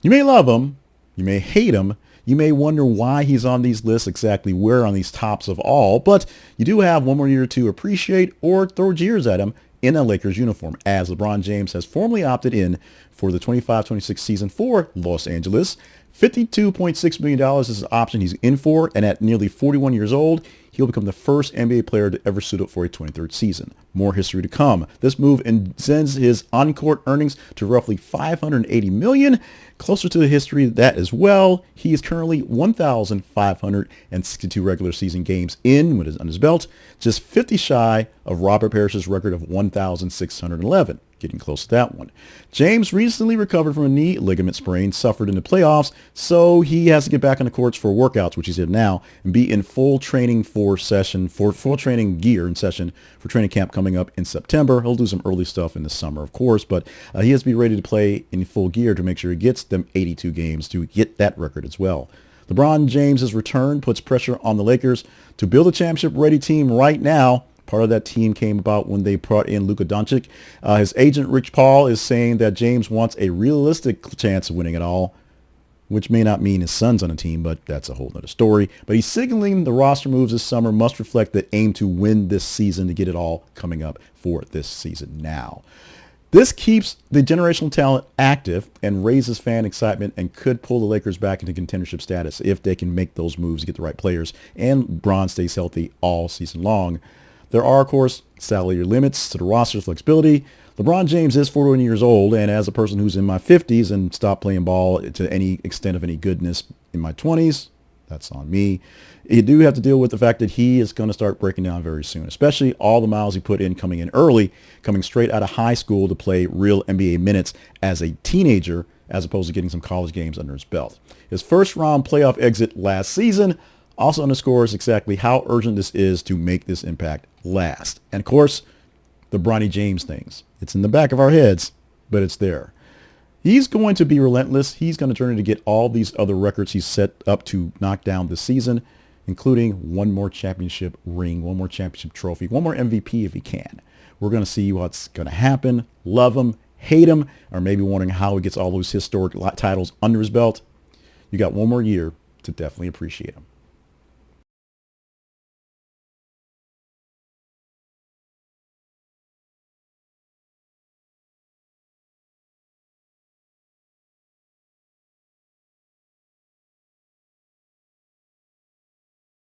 You may love him, you may hate him, you may wonder why he's on these lists, exactly where on these tops of all, but you do have one more year to appreciate or throw jeers at him in a Lakers uniform, as LeBron James has formally opted in for the 25-26 season for Los Angeles. $52.6 million is the option he's in for, and at nearly 41 years old, he'll become the first NBA player to ever suit up for a 23rd season. More history to come. This move sends his on-court earnings to roughly $580 million, closer to the history of that as well. He is currently 1,562 regular season games in with his on his belt, just 50 shy of Robert Parish's record of 1,611. Getting close to that one. James recently recovered from a knee ligament sprain suffered in the playoffs, so he has to get back on the courts for workouts, which he's in now, and be in full training full training gear in session for training camp coming up in September. He'll do some early stuff in the summer, of course, but he has to be ready to play in full gear to make sure he gets them 82 games to get that record as well. LeBron James's return puts pressure on the Lakers to build a championship-ready team right now. Part of that team came about when they brought in Luka Doncic. His agent, Rich Paul, is saying that James wants a realistic chance of winning it all, which may not mean his son's on the team, but that's a whole other story. But he's signaling the roster moves this summer must reflect the aim to win this season to get it all coming up for this season now. This keeps the generational talent active and raises fan excitement and could pull the Lakers back into contendership status if they can make those moves to get the right players and Bron stays healthy all season long. There are, of course, salary limits to the roster's flexibility. LeBron James is 41 years old, and as a person who's in my 50s and stopped playing ball to any extent of any goodness in my 20s, that's on me. You do have to deal with the fact that he is going to start breaking down very soon, especially all the miles he put in coming in early, coming straight out of high school to play real NBA minutes as a teenager, as opposed to getting some college games under his belt. His first round playoff exit last season also underscores exactly how urgent this is to make this impact last. And of course, the Bronny James things. It's in the back of our heads, but it's there. He's going to be relentless. He's going to turn to get all these other records he's set up to knock down this season, including one more championship ring, one more championship trophy, one more MVP if he can. We're going to see what's going to happen. Love him, hate him, or maybe wondering how he gets all those historic titles under his belt. You got one more year to definitely appreciate him.